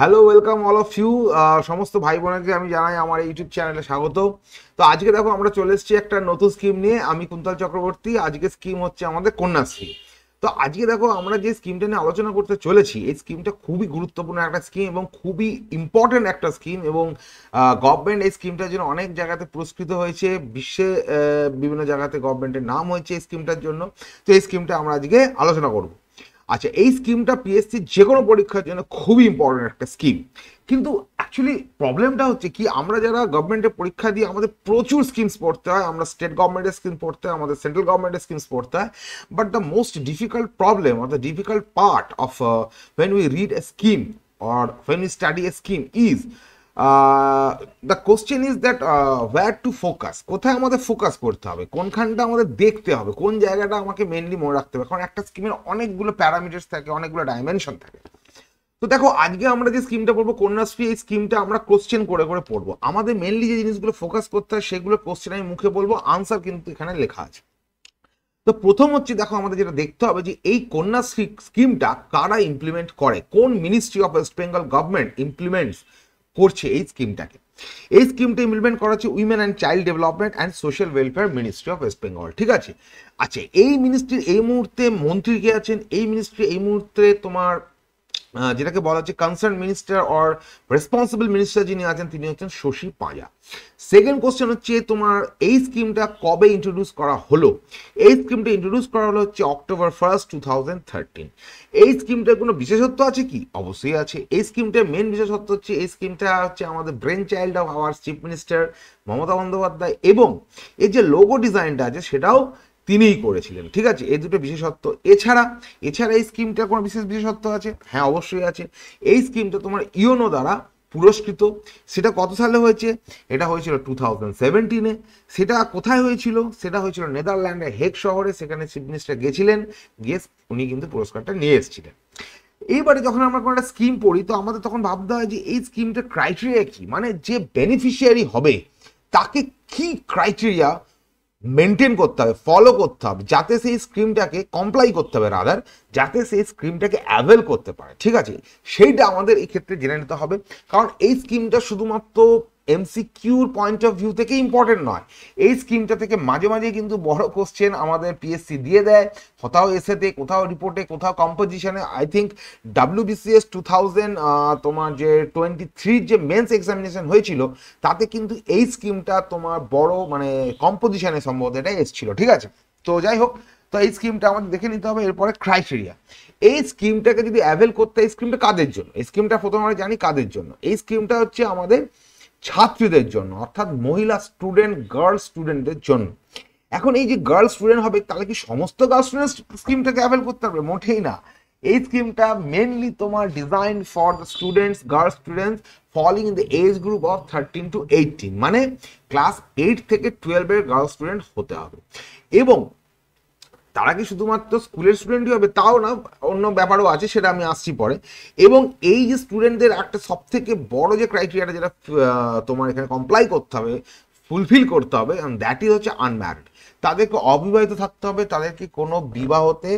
Hello, welcome all of you. সমস্ত ভাই বোনকে আমি জানাই আমার ইউটিউব চ্যানেলে স্বাগত। তো আজকে দেখো আমরা চলে এসেছি একটা নতুন স্কিম নিয়ে। আমি কুন্তল চক্রবর্তী। আজকে স্কিম হচ্ছে আমাদের কন্যাশ্রী। তো আজকে দেখো আমরা যে স্কিমটা নিয়ে আলোচনা করতে চলেছি, এই স্কিমটা খুবই গুরুত্বপূর্ণ একটা স্কিম এবং খুবই ইম্পর্টেন্ট একটা স্কিম, এবং গভর্নমেন্ট এই স্কিমটার জন্য অনেক জায়গাতে পুরস্কৃত হয়েছে। বিশ্বে বিভিন্ন জায়গাতে গভর্নমেন্টের নাম হয়েছে এই স্কিমটার জন্য। তো এই স্কিমটা আমরা আজকে আলোচনা করব। আচ্ছা, এই স্কিমটা পিএসসি যে কোনো পরীক্ষার জন্য খুবই ইম্পর্টেন্ট একটা স্কিম। কিন্তু অ্যাকচুয়ালি প্রবলেমটা হচ্ছে কি, আমরা যারা গভর্নমেন্টের পরীক্ষা দিয়ে আমাদের প্রচুর স্কিমস পড়তে হয়, আমরা স্টেট গভর্নমেন্টের স্কিম পড়তে হয়, আমাদের সেন্ট্রাল গভর্নমেন্টের স্কিমস পড়তে হয়। But the most difficult problem or the difficult part of when we read a scheme or when we study a scheme is the question is that wire to focus, কোথায় আমাদের focus করতে হবে, কোনখানটা আমাদের দেখতে হবে, কোন জায়গাটা আমাকে মেনলি মনে রাখতে হবে। কারণ একটা স্কিমের অনেকগুলো প্যারামিটার্স থাকে, অনেকগুলো ডাইমেনশন থাকে। তো দেখো আজকে আমরা যে স্কিমটা পড়বো কন্যাশ্রী, এই স্কিমটা আমরা কোশ্চেন করে করে পড়বো। আমাদের মেনলি যে জিনিসগুলো ফোকাস করতে হয় সেগুলো কোশ্চেন আমি মুখে বলবো, আনসার কিন্তু এখানে লেখা আছে। তো প্রথম হচ্ছে, দেখো আমাদের যেটা দেখতে হবে যে এই কন্যাশ্রী স্কিমটা কারা ইমপ্লিমেন্ট করে, কোন ministry of West Bengal government implements করছে এই স্কিমটাকে। এই স্কিমটা ইমপ্লিমেন্ট করা হচ্ছে women and child development and social welfare ministry of West Bengal. ঠিক আছে। আচ্ছা, এই মিনিস্ট্রির এই মুহূর্তে মন্ত্রী কে আছেন? এই মিনিস্ট্রি এই মুহূর্তে তোমার যেটাকে বলা হচ্ছে concern minister or responsible minister যিনি আছেন তিনি হচ্ছেন শশী পাঁজা। সেকেন্ড কোশ্চেন হচ্ছে তোমার এই স্কিমটা কবে ইন্ট্রোডিউস করা হলো? এই স্কিমটা ইন্ট্রোডিউস করা হলো হচ্ছে October 1, 2013। এই স্কিমটার কোনো বিশেষত্ব আছে কি? অবশ্যই আছে। এই স্কিমটার মেন বিশেষত্ব হচ্ছে এই স্কিমটা হচ্ছে আমাদের brain child of our chief minister Mamata Bandyopadhyay, এবং এর যে লোগো ডিজাইনটা আছে সেটাও তিনিই করেছিলেন। ঠিক আছে, এই দুটো বিশেষত্ব। এছাড়া এই স্কিমটার কোনো বিশেষ বিশেষত্ব আছে? হ্যাঁ, অবশ্যই আছে। এই স্কিমটা তোমার ইউনো দ্বারা পুরস্কৃত। সেটা কত সালে হয়েছে? এটা হয়েছিল 2017-এ। সেটা কোথায় হয়েছিল? সেটা হয়েছিল নেদারল্যান্ডের হেগ শহরে। সেখানে চিফ মিনিস্টার গেছিলেন, গিয়ে উনি কিন্তু পুরস্কারটা নিয়ে এসেছিলেন। এইবারে যখন আমরা কোনো একটা স্কিম পড়ি, তো আমাদের তখন ভাবতে হয় যে এই স্কিমটার ক্রাইটেরিয়া কি, মানে যে বেনিফিশিয়ারি হবে তাকে কি ক্রাইটেরিয়া মেনটেন করতে হবে, ফলো করতে হবে, যাতে সেই স্কিমটাকে কমপ্লাই করতে হবে, রাদার যাতে সেই স্কিমটাকে অ্যাভেল করতে পারে। ঠিক আছে, সেইটা আমাদের এই ক্ষেত্রে জেনে নিতে হবে। কারণ এই স্কিমটা শুধুমাত্র এমসিকিউর পয়েন্ট অফ ভিউ থেকে ইম্পর্টেন্ট নয়, এই স্কিমটা থেকে মাঝে মাঝে কিন্তু বড় কোশ্চেন আমাদের পিএসসি দিয়ে দেয়, কোথাও এসেতে, কোথাও রিপোর্টে, কোথাও কম্পোজিশনে। আই থিঙ্ক WBCS 2000 তোমার যে 23 যে মেন্স এক্সামিনেশন হয়েছিল তাতে কিন্তু এই স্কিমটা তোমার বড় মানে কম্পোজিশনে সম্ভবত এটা এসেছিল। ঠিক আছে, তো যাই হোক, তো এই স্কিমটা আমাদের দেখে নিতে হবে। এরপরে ক্রাইটেরিয়া, এই স্কিমটাকে যদি অ্যাভেল করতে, এই স্কিমটা কাদের জন্য? এই স্কিমটা প্রথমে আমরা জানি কাদের জন্য। এই স্কিমটা হচ্ছে আমাদের ছাত্রীদের জন্য, অর্থাৎ মহিলা স্টুডেন্ট, গার্ল স্টুডেন্টদের জন্য। এখন এই যে গার্ল স্টুডেন্ট হবে, তাহলে কি সমস্ত গার্ল স্টুডেন্ট স্কিমটাকে অ্যাভেল করতে পারবে? মোটেই না। এই স্কিমটা মেনলি তোমার design for the students, girl students falling in the age group of 13 to 18, মানে ক্লাস 8 থেকে 12 এর গার্ল স্টুডেন্ট হতে হবে। এবং তারা কি শুধুমাত্র স্কুলের স্টুডেন্টই হবে? তাও না, অন্য ব্যাপারও আছে, সেটা আমি আসছি পরে। এবং এই যে স্টুডেন্টদের একটা সব থেকে বড় যে ক্রাইটেরিয়াটা যেটা তোমার এখানে কমপ্লাই করতে হবে, ফুলফিল করতে হবে, দ্যাট ইজ হচ্ছে আনম্যারিড। তাদেরকে অবিবাহিত থাকতে হবে, তাদেরকে কোনো বিবাহতে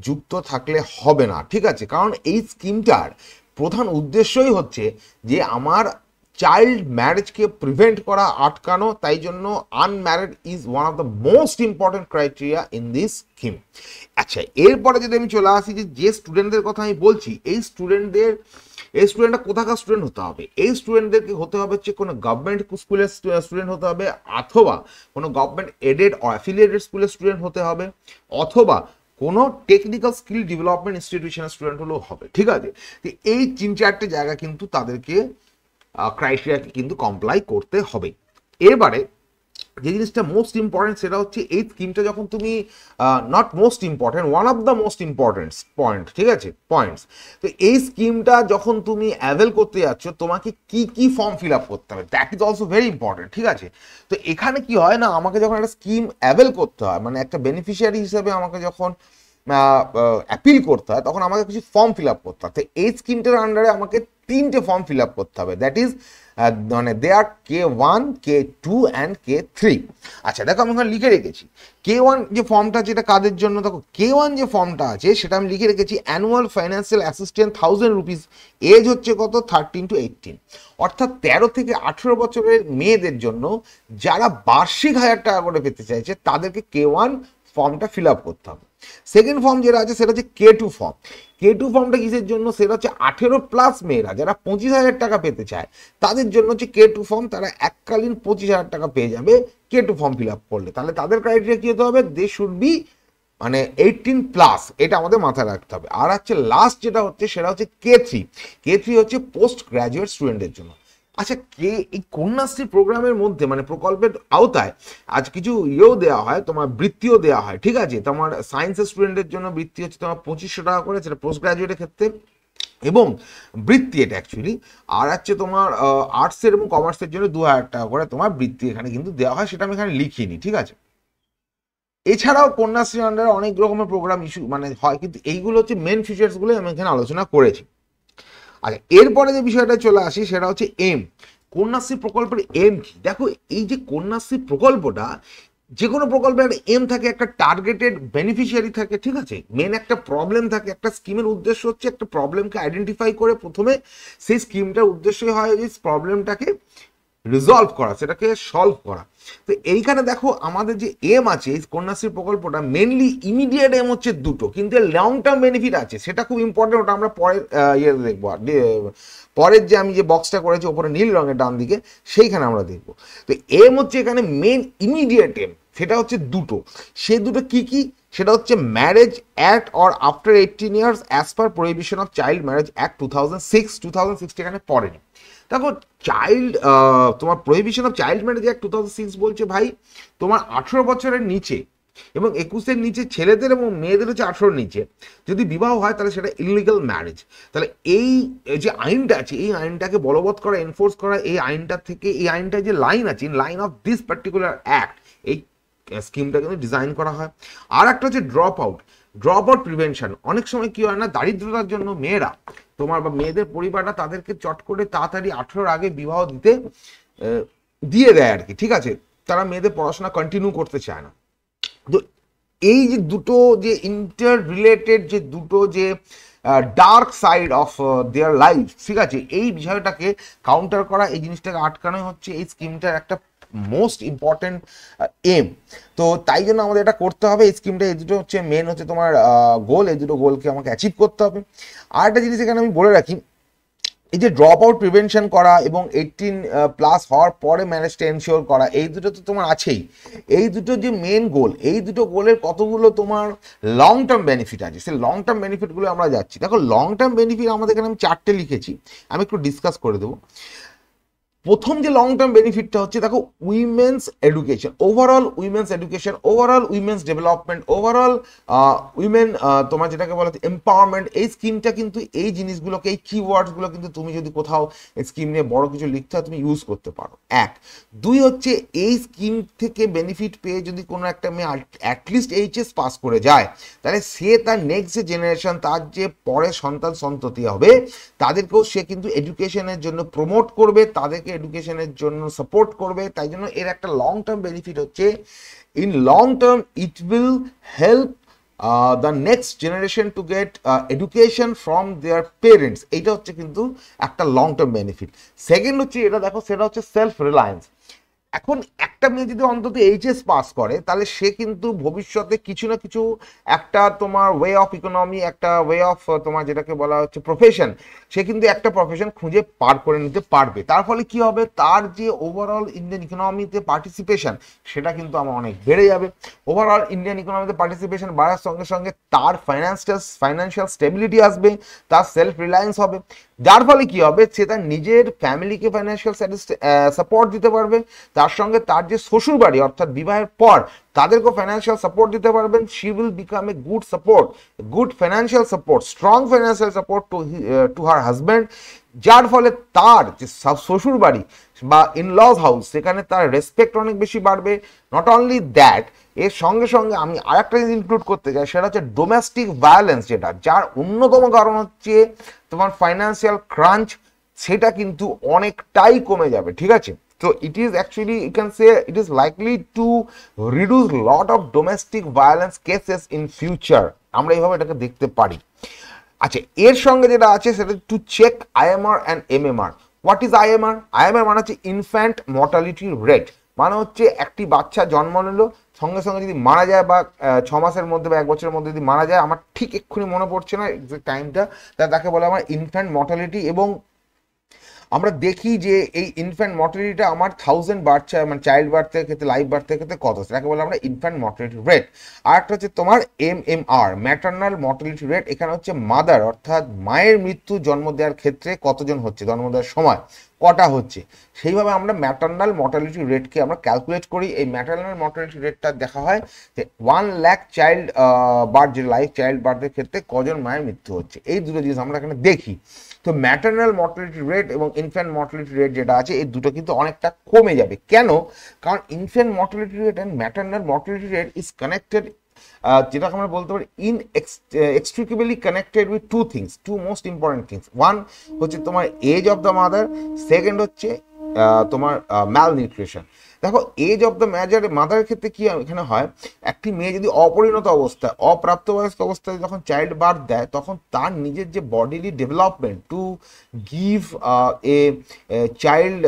যুক্ত থাকলে হবে না। ঠিক আছে, কারণ এই স্কিমটার প্রধান উদ্দেশ্যই হচ্ছে যে আমার চাইল্ড ম্যারেজকে প্রিভেন্ট করা, আটকানো। তাই জন্য unmarried is one of the most important criteria in this scheme. আচ্ছা, এরপরে যদি আমি চলে আসি যে স্টুডেন্টদের কথা আমি বলছি, এই স্টুডেন্টরা কোথাকার স্টুডেন্ট হতে হবে? এই স্টুডেন্টদেরকে হতে হবে হচ্ছে কোনো গভর্নমেন্ট স্কুলের স্টুডেন্ট হতে হবে, অথবা কোনো গভর্নমেন্ট এডেড ও অ্যাফিলিয়েটেড স্কুলের স্টুডেন্ট হতে হবে, অথবা কোনো টেকনিক্যাল স্কিল ডেভেলপমেন্ট ইনস্টিটিউশনের স্টুডেন্ট হলেও হবে। ঠিক আছে, তো এই 3-4টে জায়গা কিন্তু তাদেরকে ক্রাইটেরিয়াকে কিন্তু কমপ্লাই করতে হবে। এবারে যে জিনিসটা মোস্ট ইম্পর্টেন্ট সেটা হচ্ছে এই স্কিমটা যখন তুমি not most important, one of the most important point, ঠিক আছে, পয়েন্টস। তো এই স্কিমটা যখন তুমি অ্যাভেল করতে যাচ্ছ, তোমাকে কি কি ফর্ম ফিল আপ করতে হবে, that is also very important. ঠিক আছে, তো এখানে কি হয় না, আমাকে যখন একটা স্কিম অ্যাভেল করতে হয়, মানে একটা বেনিফিশিয়ারি হিসেবে আমাকে যখন অ্যাপিল করতে হয়, তখন আমাকে কিছু ফর্ম ফিল আপ করতে হয়। তো এই স্কিমটার আন্ডারে আমাকে 3টে ফর্ম ফিল আপ করতে হবে। দ্যাট ইজ মানে দে আর K1, K2 অ্যান্ড K3। আচ্ছা দেখো আমি ওখানে লিখে রেখেছি K1 যে ফর্মটা আছে এটা কাদের জন্য, দেখো K1 যে ফর্মটা আছে সেটা আমি লিখে রেখেছি annual financial assistant 1000 rupees, age হচ্ছে কত 13 to 18, অর্থাৎ 13 থেকে 18 বছরের মেয়েদের জন্য যারা বার্ষিক 1000 টাকা করে পেতে চাইছে তাদেরকে K1 ফর্মটা ফিল আপ করতে হবে। সেকেন্ড ফর্ম যেটা আছে সেটা হচ্ছে K2 ফর্ম। K2 ফর্মটা কিসের জন্য, সেটা হচ্ছে 18+ মেয়েরা যারা 25,000 টাকা পেতে চায় তাদের জন্য হচ্ছে K2 ফর্ম, তারা এককালীন 25,000 টাকা পেয়ে যাবে K2 ফর্ম ফিল আপ করলে। তাহলে তাদের ক্রাইটেরিয়া কি হতে হবে, দে শুড বি মানে 18+, এটা আমাদের মাথায় রাখতে হবে। আর হচ্ছে লাস্ট যেটা হচ্ছে সেটা হচ্ছে K3। K3 হচ্ছে পোস্ট গ্রাজুয়েট স্টুডেন্টের জন্য। আচ্ছা এই কন্যাশ্রী প্রোগ্রামের মধ্যে মানে প্রকল্পের আওতায় আজ কিছু ইয়েও দেওয়া হয়, তোমার বৃত্তিও দেওয়া হয়, ঠিক আছে। তোমার সায়েন্সের স্টুডেন্টের জন্য বৃত্তি হচ্ছে তোমার 2500 টাকা করে, সেটা পোস্ট গ্রাজুয়েটের ক্ষেত্রে এবং বৃত্তি এটা অ্যাকচুয়ালি। আর হচ্ছে তোমার আর্টসের এবং কমার্সের জন্য 2000 টাকা করে তোমার বৃত্তি এখানে কিন্তু দেওয়া হয়, সেটা আমি এখানে লিখিনি, ঠিক আছে। এছাড়াও কন্যাশ্রী আন্ডারে অনেক রকমের প্রোগ্রাম ইস্যু মানে হয়, কিন্তু এইগুলো হচ্ছে মেন ফিচার্সগুলো আমি এখানে আলোচনা করেছি। আচ্ছা এরপরে যে বিষয়টা চলে আসি সেটা হচ্ছে এম। কন্যাশ্রী প্রকল্পের এম কি, দেখো এই যে কন্যাশ্রী প্রকল্পটা, যে কোনো প্রকল্পের একটা এম থাকে, একটা টার্গেটেড বেনিফিশিয়ারি থাকে, ঠিক আছে। মেন একটা প্রবলেম থাকে, একটা স্কিমের উদ্দেশ্য হচ্ছে একটা প্রবলেমকে আইডেন্টিফাই করে প্রথমে সেই স্কিমটার উদ্দেশ্য হয় যে প্রবলেমটাকে রিজলভ করা, সেটাকে সলভ করা। তো এইখানে দেখো আমাদের যে এম আছে এই কন্যাশ্রী প্রকল্পটা মেনলি ইমিডিয়েট এম হচ্ছে দুটো, কিন্তু লং টার্ম বেনিফিট আছে, সেটা খুব ইম্পর্টেন্ট, ওটা আমরা পরের ইয়ে দেখবো। পরের যে আমি যে বক্সটা করেছি ওপরে নীল রঙের ডান দিকে সেইখানে আমরা দেখবো। তো এম হচ্ছে এখানে মেন ইমিডিয়েট এম, সেটা হচ্ছে দুটো। সেই দুটো কি কি, সেটা হচ্ছে marriage at or after 18 years as per prohibition of child marriage act 2006 এখানে পড়েনি। দেখো চাইল্ড তোমার prohibition of child marriage act 2006 বলছে ভাই তোমার 18 বছরের নিচে এবং 21-এর নিচে ছেলেদের এবং মেয়েদের হচ্ছে 18-এর নিচে যদি বিবাহ হয় তাহলে সেটা ইললিগাল ম্যারেজ। তাহলে এই যে আইনটা আছে এই আইনটাকে বলবৎ করা, এনফোর্স করা, এই আইনটা থেকে এই আইনটা যে লাইন আছে, in line of this particular act, এই স্কিমটা কিন্তু ডিজাইন করা হয়। আর একটা হচ্ছে ড্রপ আউট প্রিভেনশন। অনেক সময় কি হয় না, দারিদ্রতার জন্য মেয়েরা তোমার বা মেয়েদের পরিবারটা তাদেরকে চট করে তাড়াতাড়ি 18-র আগে বিবাহ দিয়ে দেয় আর কি, ঠিক আছে। তারা মেয়েদের পড়াশোনা কন্টিনিউ করতে চায় না। তো এই যে দুটো যে ইন্টার রিলেটেড যে দুটো যে dark side of their life, ঠিক আছে, এই বিষয়টাকে কাউন্টার করা, এই জিনিসটাকে আটকানো হচ্ছে এই স্কিমটার একটা মোস্ট ইম্পর্টেন্ট এম। তো তাই জন্য আমাদের এটা করতে হবে, এই স্কিমটা এই দুটো হচ্ছে মেন হচ্ছে তোমার গোল, এই দুটো গোলকে আমাকে অ্যাচিভ করতে হবে। আর একটা জিনিস এখানে আমি বলে রাখি, এই যে ড্রপ আউট প্রিভেনশন করা এবং 18+ হওয়ার পরে ম্যারেজটা এনশিওর করা, এই দুটো তো তোমার আছেই। এই দুটো যে মেন গোল, এই দুটো গোলের কতগুলো তোমার লং টার্ম বেনিফিট আছে, সেই লং টার্ম বেনিফিটগুলো আমরা যাচ্ছি। দেখো লং টার্ম বেনিফিট আমাদের এখানে আমি 4টে লিখেছি, আমি একটু ডিসকাস করে দেবো। প্রথম যে লং টার্ম বেনিফিটটা হচ্ছে দেখো women's education, overall women's education, overall women's development, overall women তোমার যেটাকে বলা হচ্ছে এম্পাওয়ারমেন্ট। এই স্কিমটা কিন্তু এই জিনিসগুলোকে, এই কিওয়ার্ডসগুলো কিন্তু তুমি যদি কোথাও এই স্কিম নিয়ে বড় কিছু লিখতে হয় তুমি ইউজ করতে পারো। এক, দুই হচ্ছে এই স্কিম থেকে বেনিফিট পেয়ে যদি কোনো একটা মেয়ে অ্যাটলিস্ট এইচএস পাস করে যায় তাহলে সে তার নেক্সট যে জেনারেশন, তার যে পরে সন্তান সন্ততি হবে তাদেরকেও সে কিন্তু এডুকেশনের জন্য প্রমোট করবে, তাদেরকে এডুকেশনের জন্য সাপোর্ট করবে। তাই জন্য এর একটা লং টার্ম বেনিফিট হচ্ছে in long term it will help the next generation to get education from their parents. এইটা হচ্ছে কিন্তু একটা লং টার্ম বেনিফিট। সেকেন্ড হচ্ছে এটা দেখো, সেটা হচ্ছে সেলফ রিলায়েন্স। এখন একটা মেয়ে যদি অন্তত এইচএস পাস করে তাহলে সে কিন্তু ভবিষ্যতে কিছু না কিছু একটা তোমার ওয়ে অফ ইকোনমি, একটা ওয়ে অফ তোমার যেটাকে বলা হচ্ছে প্রফেশন, সে কিন্তু একটা প্রফেশন খুঁজে পার করে নিতে পারবে। তার ফলে কি হবে, তার যে ওভারঅল ইন্ডিয়ান ইকোনমিতে পার্টিসিপেশন সেটা কিন্তু আমার অনেক বেড়ে যাবে। ওভারঅল ইন্ডিয়ান ইকোনমিতে পার্টিসিপেশন বাড়ার সঙ্গে সঙ্গে তার ফাইন্যান্সিয়াল স্টেবিলিটি আসবে, তার সেলফ রিলায়েন্স হবে, যার ফলে কি হবে সে তার নিজের ফ্যামিলিকে ফাইন্যান্সিয়াল সাপোর্ট দিতে পারবে, তার সঙ্গে তার যে শ্বশুর বাড়ি অর্থাৎ বিবাহের পর তাদেরকেও ফাইন্যান্সিয়াল সাপোর্ট দিতে পারবেন। She will become a good support, good financial support, strong financial support to her husband, যার ফলে তার যে শ্বশুর বাড়ি বা ইনলজ হাউস সেখানে তার রেসপেক্ট অনেক বেশি বাড়বে। নট অনলি দ্যাট, এর সঙ্গে সঙ্গে আমি আরেকটা জিনিস ইনক্লুড করতে চাই, সেটা হচ্ছে ডোমেস্টিক ভায়োলেন্স, যেটা যার অন্যতম কারণ হচ্ছে তোমার ফাইন্যান্সিয়াল ক্রাঞ্চ, সেটা কিন্তু অনেকটাই কমে যাবে, ঠিক আছে। তো it is actually you can say it is likely to reduce lot of domestic violence cases in future, আমরা এইভাবে এটাকে দেখতে পারি। আচ্ছা, এর সঙ্গে যেটা আছে সেটা to check IMR and MMR. What is IMR? IMR মানে হচ্ছে ইনফ্যান্ট মর্টালিটি রেট, মানে হচ্ছে একটি বাচ্চা জন্ম নিল, সঙ্গে সঙ্গে যদি মারা যায় বা 6 মাসের মধ্যে বা 1 বছরের মধ্যে যদি মারা যায়, আমার ঠিক এক্ষুনি মনে পড়ছে না এক্সাক্ট টাইমটা, তাকে বলে আমার ইনফ্যান্ট মর্টালিটি। এবং আমরা দেখি যে এই ইনফ্যান্ট মর্টালিটিটা আমার 1000 বার্থ মানে চাইল্ড বার্থের ক্ষেত্রে, লাইভ বার্থের ক্ষেত্রে কত, সেটাকে বলে আমরা ইনফ্যান্ট মর্টালিটি রেট। আর একটা হচ্ছে তোমার এমএমআর, ম্যাটার্নাল মর্টালিটি রেট। এখানে হচ্ছে মাদার অর্থাৎ মায়ের মৃত্যু জন্ম দেওয়ার ক্ষেত্রে কতজন হচ্ছে, জন্ম দেওয়ার সময় কটা হচ্ছে, সেইভাবে আমরা ম্যাটার্নাল মর্টালিটি রেটকে আমরা ক্যালকুলেট করি। এই ম্যাটার্নাল মর্টালিটি রেটটা দেখা হয় যে 1 লাখ চাইল্ড বার্থ, যে লাইভ চাইল্ড বার্থের ক্ষেত্রে কজন মায়ের মৃত্যু হচ্ছে, এই দুটো জিনিস আমরা এখানে দেখি। তো ম্যাটার্নাল মর্টালিটি রেট এবং ইনফ্যান্ট মর্টালিটি রেট যেটা আছে, এই দুটো কিন্তু অনেকটা কমে যাবে। কেন? কারণ infant mortality rate and maternal mortality rate is connected, যেটাকে আমরা বলতে পারি inextricably connected with two things, two most important things. One হচ্ছে তোমার age of the mother, second হচ্ছে তোমার ম্যালনিউট্রিশন। দেখো, এজ অফ দ্য মাদারের ক্ষেত্রে কি এখানে হয়, একটি মেয়ে যদি অপরিণত অবস্থায়, অপ্রাপ্তবয়স্ক অবস্থায় যখন চাইল্ড বার্থ দেয়, তখন তার নিজের যে bodily development to give a child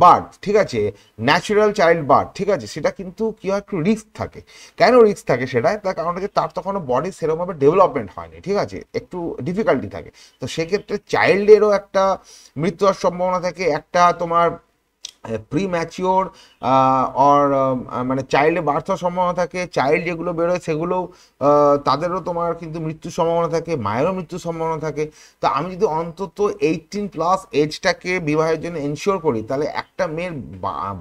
birth, ঠিক আছে, ন্যাচারাল চাইল্ড বার্থ, ঠিক আছে, সেটা কিন্তু কি হয়, একটু রিস্ক থাকে। কেন রিস্ক থাকে সেটা, তার কারণ হচ্ছে তার তখন বডি সেরকমভাবে ডেভেলপমেন্ট হয়নি, ঠিক আছে, একটু ডিফিকাল্টি থাকে। তো সেক্ষেত্রে চাইল্ডেরও একটা মৃত্যু হওয়ার সম্ভাবনা থাকে, একটা তোমার প্রি ম্যাচিওর অর মানে চাইল্ডে বার্থ হওয়ার সম্ভাবনা থাকে, চাইল্ড যেগুলো বেরোয় সেগুলোও তাদেরও তোমার কিন্তু মৃত্যুর সম্ভাবনা থাকে, মায়েরও মৃত্যুর সম্ভাবনা থাকে। তো আমি যদি অন্তত 18+ এজটাকে বিবাহের জন্য এনশিওর করি, তাহলে একটা মেয়ের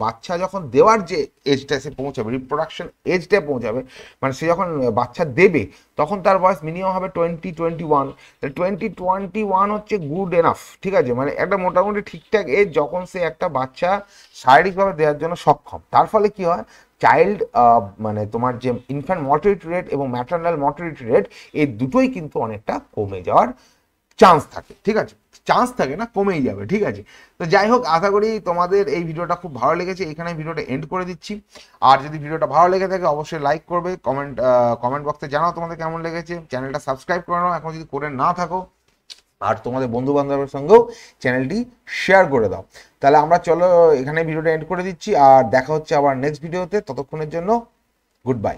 বাচ্চা যখন দেওয়ার যে এজটা সে পৌঁছাবে, রিপ্রোডাকশন এজটা পৌঁছাবে, মানে সে যখন বাচ্চা দেবে তখন তার বয়স মিনিমাম হবে 20-21। 20-21 হচ্ছে গুড এনাফ, ঠিক আছে, মানে একটা মোটামুটি ঠিকঠাক এজ যখন সে একটা বাচ্চা শারীরিকভাবে দেওয়ার জন্য সক্ষম। তার ফলে কি হয়, চাইল্ড মানে তোমার যে ইনফ্যান্ট মর্টালিটি রেট এবং ম্যাটার্নাল মর্টালিটি রেট, এই দুটোই কিন্তু অনেকটা কমে যাওয়ার চান্স থাকে, ঠিক আছে, চান্স থাকে না, কমেই যাবে, ঠিক আছে। তো যাই হোক, আশা করি তোমাদের এই ভিডিওটা খুব ভালো লেগেছে, এখানে ভিডিওটা এন্ড করে দিচ্ছি। আর যদি ভিডিওটা ভালো লেগে থাকে অবশ্যই লাইক করবে, কমেন্ট বক্সে জানাও তোমাদের কেমন লেগেছে, চ্যানেলটা সাবস্ক্রাইব করে নাও এখন যদি করে না থাকো, আর তোমাদের বন্ধু বান্ধবের সঙ্গেও চ্যানেলটি শেয়ার করে দাও। তাহলে আমরা চলো এখানে ভিডিওটা এন্ড করে দিচ্ছি, আর দেখা হচ্ছে আবার নেক্সট ভিডিওতে। ততক্ষণের জন্য গুড বাই।